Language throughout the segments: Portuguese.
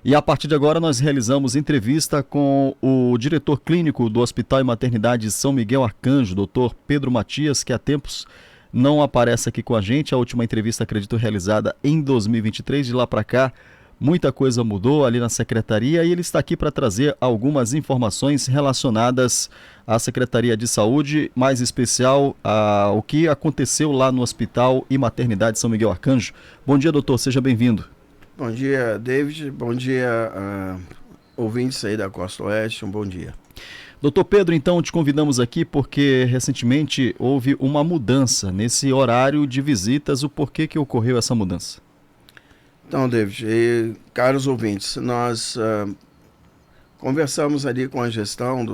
E a partir de agora nós realizamos entrevista com o diretor clínico do Hospital e Maternidade São Miguel Arcanjo, Dr. Pedro Matias, que há tempos não aparece aqui com a gente. A última entrevista, acredito, realizada em 2023. De lá para cá, muita coisa mudou ali na secretaria e ele está aqui para trazer algumas informações relacionadas à Secretaria de Saúde, mais especial ao que aconteceu lá no Hospital e Maternidade São Miguel Arcanjo. Bom dia, doutor, seja bem-vindo. Bom dia, David. Bom dia, ouvintes aí da Costa Oeste. Um bom dia. Doutor Pedro, então te convidamos aqui porque recentemente houve uma mudança nesse horário de visitas. O porquê que ocorreu essa mudança? Então, David, e caros ouvintes, nós conversamos ali com a gestão,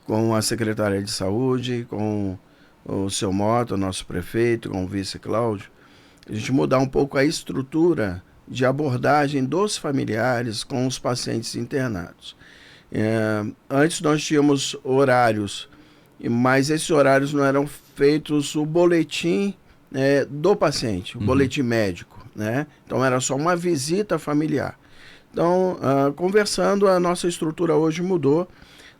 com a Secretaria de Saúde, com o seu Mota, nosso prefeito, com o vice Cláudio, a gente mudar um pouco a estrutura de abordagem dos familiares com os pacientes internados. Antes nós tínhamos horários, mas esses horários não eram feitos o boletim do paciente, o boletim médico, né? Então era só uma visita familiar. Então, conversando, a nossa estrutura hoje mudou.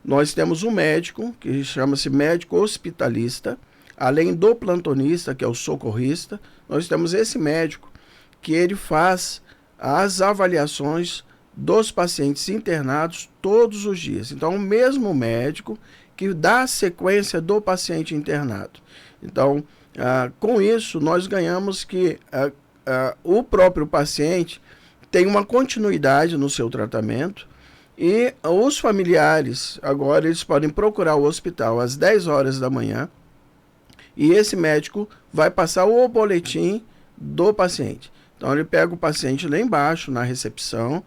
Nós temos um médico, que chama-se médico hospitalista, além do plantonista, que é o socorrista, nós temos esse médico que ele faz as avaliações dos pacientes internados todos os dias. Então, o mesmo médico que dá a sequência do paciente internado. Então, com isso, nós ganhamos que o próprio paciente tem uma continuidade no seu tratamento e os familiares, agora, eles podem procurar o hospital às 10 horas da manhã, e esse médico vai passar o boletim do paciente. Então, ele pega o paciente lá embaixo, na recepção,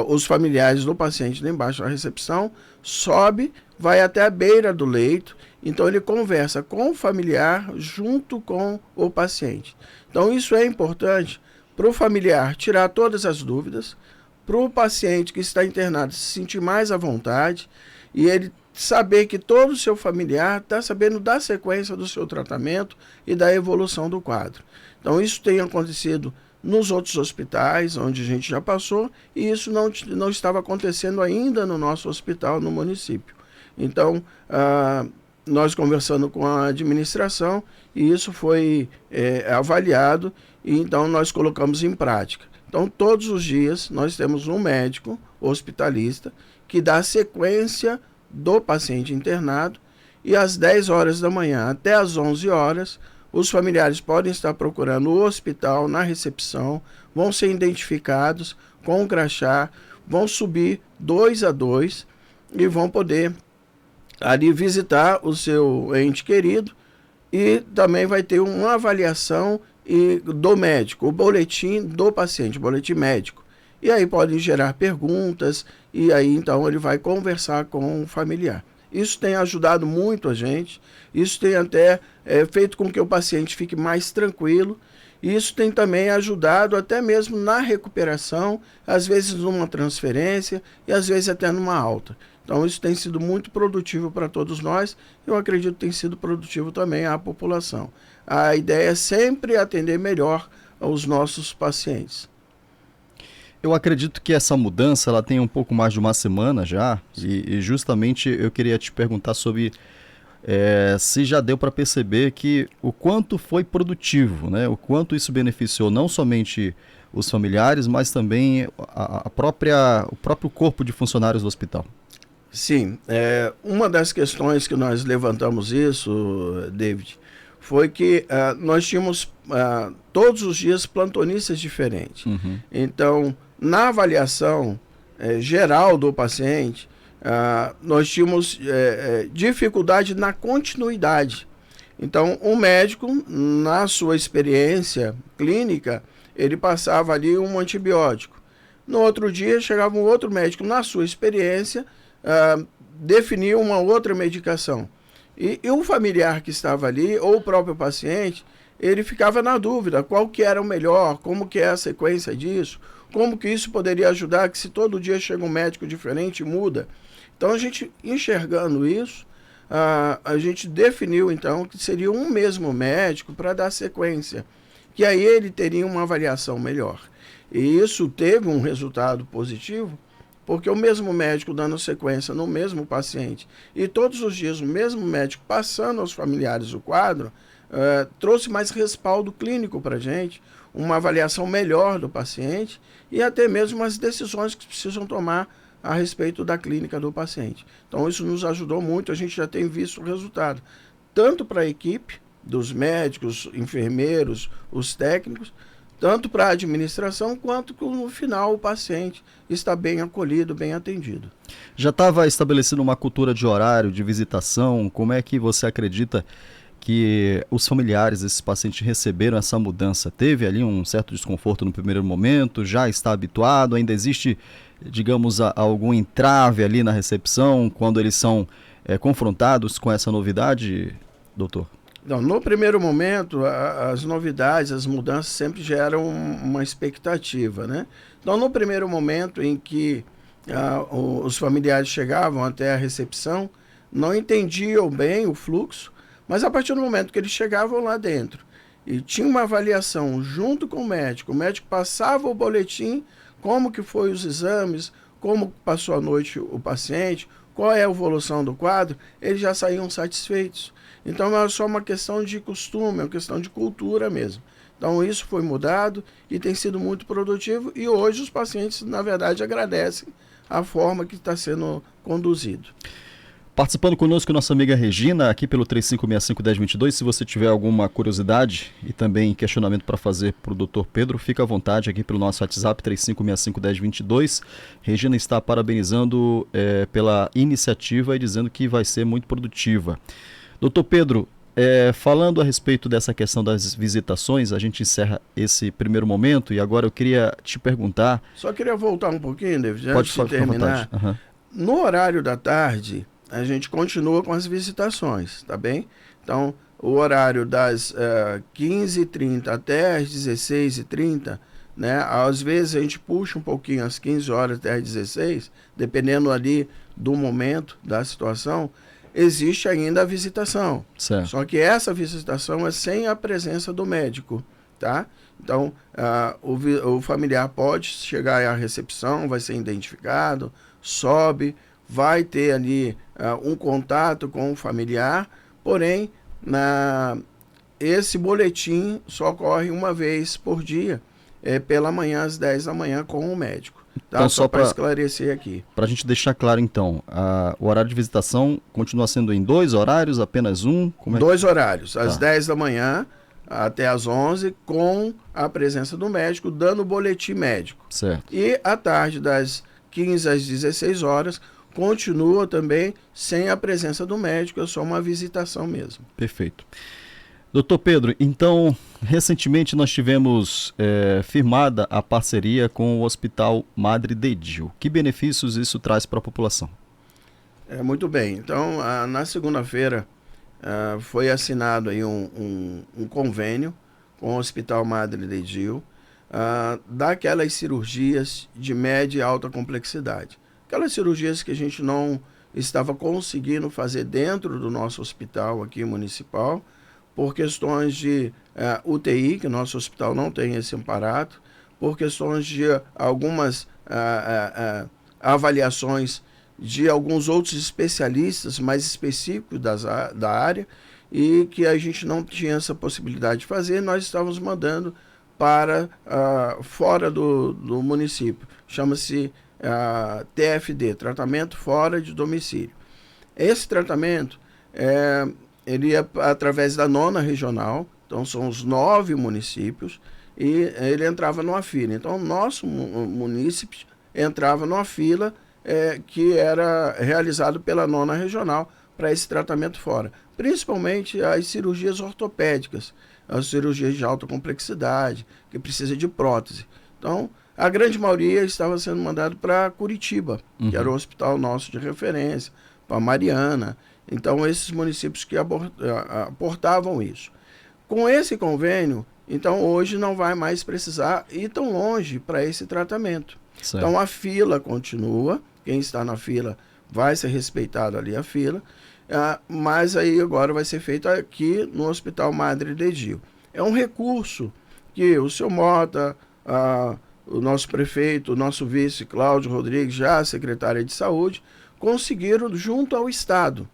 os familiares do paciente lá embaixo na recepção, sobe, vai até a beira do leito, então ele conversa com o familiar junto com o paciente. Então, isso é importante para o familiar tirar todas as dúvidas, para o paciente que está internado se sentir mais à vontade e ele saber que todo o seu familiar está sabendo da sequência do seu tratamento e da evolução do quadro. Então, isso tem acontecido nos outros hospitais, onde a gente já passou, e isso não estava acontecendo ainda no nosso hospital, no município. Então, nós conversando com a administração, e isso foi avaliado, e então nós colocamos em prática. Então, todos os dias, nós temos um médico hospitalista que dá sequência do paciente internado, e às 10 horas da manhã até às 11 horas, os familiares podem estar procurando o hospital na recepção, vão ser identificados com o crachá, vão subir 2 a 2 e vão poder ali visitar o seu ente querido, e também vai ter uma avaliação do médico, o boletim do paciente, boletim médico. E aí podem gerar perguntas, e aí então ele vai conversar com o familiar. Isso tem ajudado muito a gente, isso tem até feito com que o paciente fique mais tranquilo, e isso tem também ajudado até mesmo na recuperação, às vezes numa transferência e às vezes até numa alta. Então isso tem sido muito produtivo para todos nós, eu acredito que tem sido produtivo também à população. A ideia é sempre atender melhor aos nossos pacientes. Eu acredito que essa mudança ela tem um pouco mais de uma semana já, e justamente eu queria te perguntar sobre se já deu para perceber que o quanto foi produtivo, né? O quanto isso beneficiou não somente os familiares, mas também o próprio corpo de funcionários do hospital. Sim, uma das questões que nós levantamos isso, David, foi que nós tínhamos todos os dias plantonistas diferentes. Uhum. Então, na avaliação geral do paciente, nós tínhamos dificuldade na continuidade. Então, o médico, na sua experiência clínica, ele passava ali um antibiótico. No outro dia, chegava um outro médico, na sua experiência, definia uma outra medicação. E o familiar que estava ali, ou o próprio paciente, ele ficava na dúvida qual que era o melhor, como que é a sequência disso, como que isso poderia ajudar, que se todo dia chega um médico diferente, muda. Então, a gente enxergando isso, a gente definiu, então, que seria um mesmo médico para dar sequência, que aí ele teria uma avaliação melhor. E isso teve um resultado positivo, porque o mesmo médico dando sequência no mesmo paciente e todos os dias o mesmo médico passando aos familiares o quadro, trouxe mais respaldo clínico para a gente, uma avaliação melhor do paciente e até mesmo as decisões que precisam tomar a respeito da clínica do paciente. Então isso nos ajudou muito, a gente já tem visto o resultado, tanto para a equipe dos médicos, enfermeiros, os técnicos, tanto para a administração, quanto que no final o paciente está bem acolhido, bem atendido. Já estava estabelecendo uma cultura de horário, de visitação? Como é que você acredita que os familiares desses pacientes receberam essa mudança? Teve ali um certo desconforto no primeiro momento? Já está habituado? Ainda existe, digamos, algum entrave ali na recepção quando eles são confrontados com essa novidade, doutor? Não, no primeiro momento, as novidades, as mudanças sempre geram uma expectativa, né? Então, no primeiro momento em que os familiares chegavam até a recepção, não entendiam bem o fluxo, mas a partir do momento que eles chegavam lá dentro e tinha uma avaliação junto com o médico passava o boletim, como que foi os exames, como passou a noite o paciente, qual é a evolução do quadro, eles já saíam satisfeitos. Então é só uma questão de costume, é uma questão de cultura mesmo. Então isso foi mudado e tem sido muito produtivo e hoje os pacientes, na verdade, agradecem a forma que está sendo conduzido. Participando conosco nossa amiga Regina, aqui pelo 3565-1022, se você tiver alguma curiosidade e também questionamento para fazer para o Dr. Pedro, fica à vontade aqui pelo nosso WhatsApp 3565-1022. Regina está parabenizando pela iniciativa e dizendo que vai ser muito produtiva. Doutor Pedro, falando a respeito dessa questão das visitações, a gente encerra esse primeiro momento e agora eu queria te perguntar... Só queria voltar um pouquinho, David, antes de terminar. Uhum. No horário da tarde, a gente continua com as visitações, tá bem? Então, o horário das 15h30 até as 16h30, né? Às vezes a gente puxa um pouquinho às 15 horas até as 16, dependendo ali do momento, da situação, existe ainda a visitação. Certo. Só que essa visitação é sem a presença do médico, tá? Então, o familiar pode chegar à recepção, vai ser identificado, sobe, vai ter ali um contato com o familiar, porém, esse boletim só ocorre uma vez por dia, pela manhã às 10 da manhã com o médico. Tá? Então, só para esclarecer aqui. Para a gente deixar claro, então, o horário de visitação continua sendo em 2 horários, apenas um? Como é 2 horários, às Tá. 10 da manhã até às 11, com a presença do médico, dando o boletim médico. Certo. E à tarde, das 15 às 16 horas, continua também sem a presença do médico, é só uma visitação mesmo. Perfeito. Doutor Pedro, então, recentemente nós tivemos firmada a parceria com o Hospital Madre de Dio. Que benefícios isso traz para a população? Muito bem. Então, na segunda-feira foi assinado aí um convênio com o Hospital Madre de Dio, daquelas cirurgias de média e alta complexidade. Aquelas cirurgias que a gente não estava conseguindo fazer dentro do nosso hospital aqui municipal, por questões de UTI, que o nosso hospital não tem esse aparato, por questões de algumas avaliações de alguns outros especialistas mais específicos da área, e que a gente não tinha essa possibilidade de fazer, nós estávamos mandando para fora do município. Chama-se TFD, Tratamento Fora de Domicílio. Esse tratamento ele é através da 9ª regional, então são os 9 municípios, e ele entrava numa fila. Então, o nosso município entrava numa fila que era realizado pela 9ª regional para esse tratamento fora. Principalmente as cirurgias ortopédicas, as cirurgias de alta complexidade, que precisa de prótese. Então, a grande maioria estava sendo mandado para Curitiba, que era o hospital nosso de referência, para Mariana. Então, esses municípios que aportavam isso. Com esse convênio, então, hoje não vai mais precisar ir tão longe para esse tratamento. Certo. Então, a fila continua, quem está na fila vai ser respeitado ali a fila, mas aí agora vai ser feito aqui no Hospital Madre de Dio. É um recurso que o seu Mota, o nosso prefeito, o nosso vice, Cláudio Rodrigues, já a secretária de Saúde, conseguiram junto ao Estado.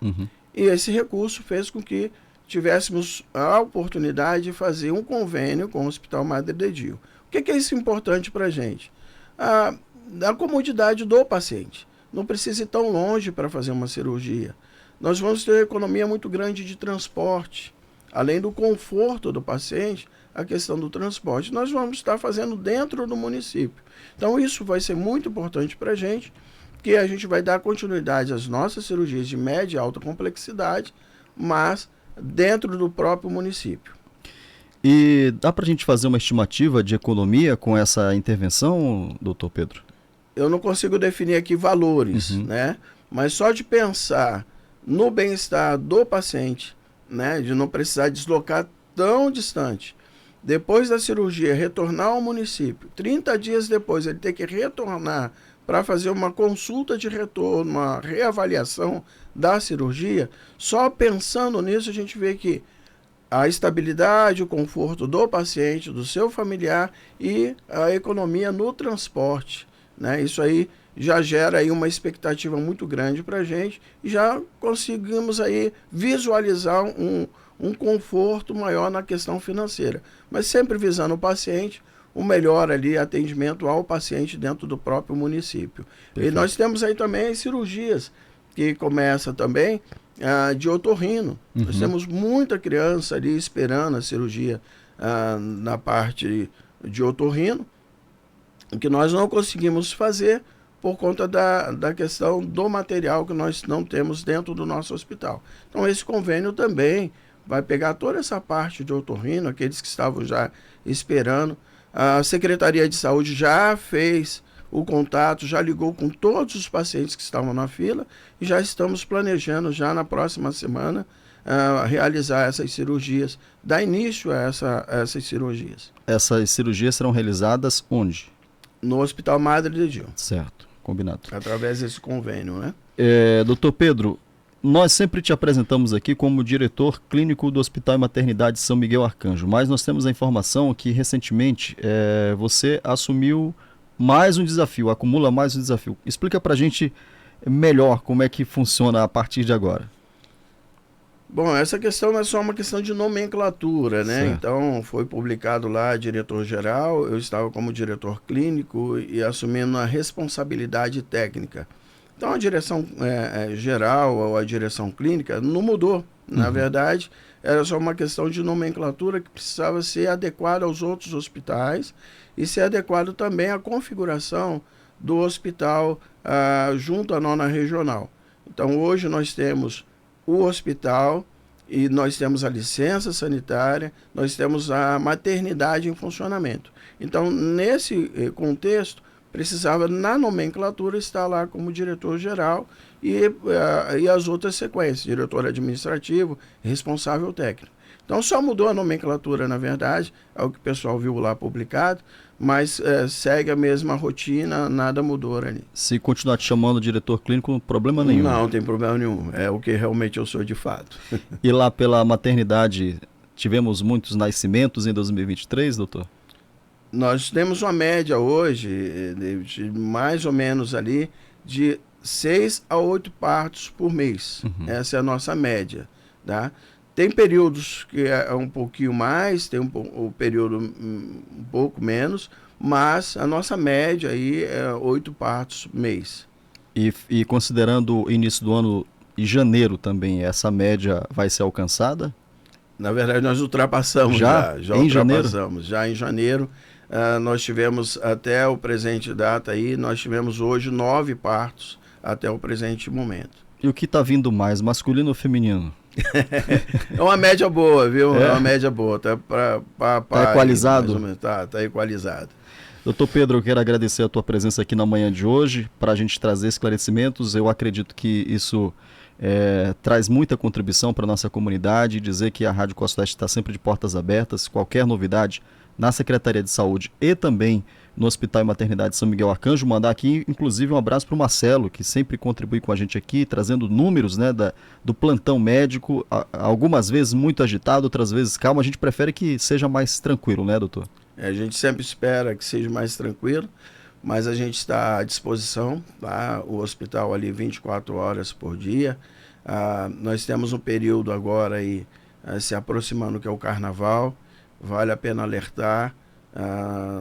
E esse recurso fez com que tivéssemos a oportunidade de fazer um convênio com o Hospital Madre de Dio. O que é isso importante para a gente? A comodidade do paciente. Não precisa ir tão longe para fazer uma cirurgia. Nós vamos ter uma economia muito grande de transporte. Além do conforto do paciente, a questão do transporte, nós vamos estar fazendo dentro do município. Então isso vai ser muito importante para a gente, que a gente vai dar continuidade às nossas cirurgias de média e alta complexidade, mas dentro do próprio município. E dá para a gente fazer uma estimativa de economia com essa intervenção, doutor Pedro? Eu não consigo definir aqui valores, né? Mas só de pensar no bem-estar do paciente, né? De não precisar deslocar tão distante. Depois da cirurgia, retornar ao município. 30 dias depois, ele ter que retornar para fazer uma consulta de retorno, uma reavaliação da cirurgia. Só pensando nisso, a gente vê que a estabilidade, o conforto do paciente, do seu familiar e a economia no transporte, né? Isso aí já gera aí uma expectativa muito grande para a gente e já conseguimos aí visualizar um conforto maior na questão financeira, mas sempre visando o paciente, o melhor ali atendimento ao paciente dentro do próprio município. Perfeito. E nós temos aí também as cirurgias, que começa também de otorrino. Nós temos muita criança ali esperando a cirurgia na parte de otorrino, que nós não conseguimos fazer por conta da questão do material que nós não temos dentro do nosso hospital. Então esse convênio também vai pegar toda essa parte de otorrino, aqueles que estavam já esperando. A Secretaria de Saúde já fez o contato, já ligou com todos os pacientes que estavam na fila e já estamos planejando já na próxima semana realizar essas cirurgias, dar início a essas cirurgias. Essas cirurgias serão realizadas onde? No Hospital Madre de Dio. Certo, combinado. Através desse convênio, né? Doutor Pedro, nós sempre te apresentamos aqui como diretor clínico do Hospital e Maternidade São Miguel Arcanjo, mas nós temos a informação que recentemente você assumiu mais um desafio, acumula mais um desafio. Explica pra gente melhor como é que funciona a partir de agora. Bom, essa questão não é só uma questão de nomenclatura, né? Certo. Então, foi publicado lá diretor-geral, eu estava como diretor clínico e assumindo a responsabilidade técnica. Então, a direção geral ou a direção clínica não mudou. Na verdade, era só uma questão de nomenclatura que precisava ser adequada aos outros hospitais e ser adequado também à configuração do hospital junto à nona regional. Então, hoje nós temos o hospital e nós temos a licença sanitária, nós temos a maternidade em funcionamento. Então, nesse contexto, precisava, na nomenclatura, estar lá como diretor-geral e as outras sequências, diretor administrativo, responsável técnico. Então, só mudou a nomenclatura, na verdade, é o que o pessoal viu lá publicado, mas segue a mesma rotina, nada mudou ali. Se continuar te chamando diretor clínico, problema nenhum. Não tem problema nenhum, é o que realmente eu sou de fato. E lá pela maternidade, tivemos muitos nascimentos em 2023, doutor? Nós temos uma média hoje, de mais ou menos ali, de 6 a 8 partos por mês. Essa é a nossa média, tá? Tem períodos que é um pouquinho mais, tem um período um pouco menos, mas a nossa média aí é 8 partos mês. E considerando o início do ano e janeiro também, essa média vai ser alcançada? Na verdade, nós ultrapassamos já em ultrapassamos. Já em janeiro, nós tivemos até o presente data aí, nós tivemos hoje 9 partos até o presente momento. E o que está vindo mais, masculino ou feminino? É uma média boa, viu? É uma média boa. Tá equalizado? Tá equalizado. Doutor Pedro, eu quero agradecer a tua presença aqui na manhã de hoje, para a gente trazer esclarecimentos. Eu acredito que isso traz muita contribuição para a nossa comunidade, dizer que a Rádio Costa Oeste está sempre de portas abertas. Qualquer novidade na Secretaria de Saúde e também no Hospital e Maternidade São Miguel Arcanjo, mandar aqui inclusive um abraço para o Marcelo, que sempre contribui com a gente aqui, trazendo números, né, do plantão médico, algumas vezes muito agitado, outras vezes calmo. A gente prefere que seja mais tranquilo, né, doutor? A gente sempre espera que seja mais tranquilo, mas a gente está à disposição, tá? O hospital ali 24 horas por dia. Nós temos um período agora aí se aproximando, que é o carnaval. Vale a pena alertar,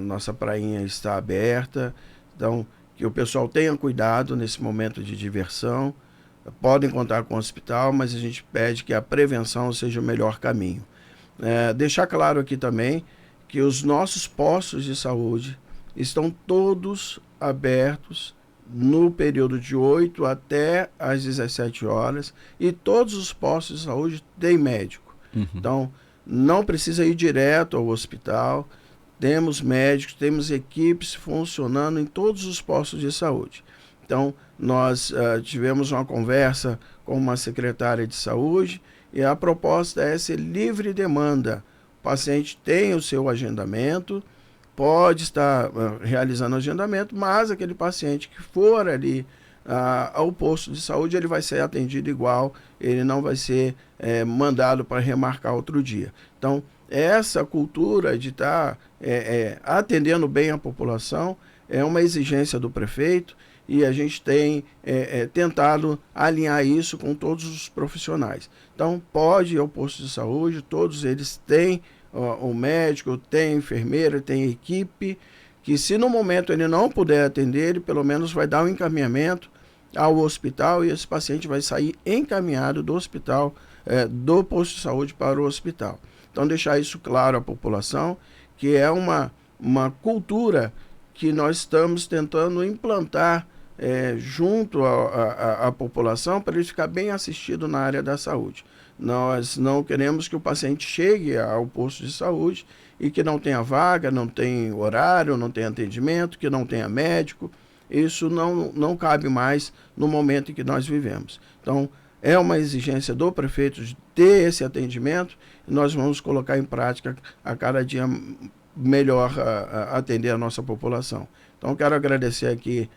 nossa prainha está aberta, então que o pessoal tenha cuidado nesse momento de diversão. Podem contar com o hospital, mas a gente pede que a prevenção seja o melhor caminho. Deixar claro aqui também que os nossos postos de saúde estão todos abertos no período de 8 até às 17 horas e todos os postos de saúde têm médico. Então, não precisa ir direto ao hospital, temos médicos, temos equipes funcionando em todos os postos de saúde. Então, nós tivemos uma conversa com uma secretária de saúde e a proposta é ser livre demanda. O paciente tem o seu agendamento, pode estar realizando agendamento, mas aquele paciente que for ali ao posto de saúde, ele vai ser atendido igual, ele não vai ser mandado para remarcar outro dia. Então, essa cultura de estar atendendo bem a população é uma exigência do prefeito e a gente tem tentado alinhar isso com todos os profissionais. Então, pode ir ao posto de saúde, todos eles têm o médico, tem a enfermeira, tem a equipe, que se no momento ele não puder atender, ele pelo menos vai dar um encaminhamento ao hospital e esse paciente vai sair encaminhado do hospital, do posto de saúde para o hospital. Então, deixar isso claro à população, que é uma cultura que nós estamos tentando implantar junto à população para ele ficar bem assistido na área da saúde. Nós não queremos que o paciente chegue ao posto de saúde e que não tenha vaga, não tenha horário, não tenha atendimento, que não tenha médico. Isso não cabe mais no momento em que nós vivemos. Então, é uma exigência do prefeito de ter esse atendimento e nós vamos colocar em prática a cada dia melhor atender a nossa população. Então, quero agradecer aqui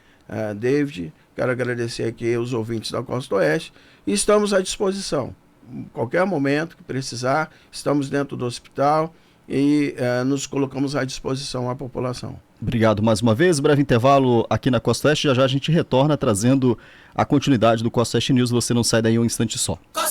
David, quero agradecer aqui os ouvintes da Costa Oeste e estamos à disposição. Em qualquer momento que precisar, estamos dentro do hospital e nos colocamos à disposição à população. Obrigado mais uma vez, breve intervalo aqui na Costa Oeste, já já a gente retorna trazendo a continuidade do Costa Oeste News, você não sai daí um instante só.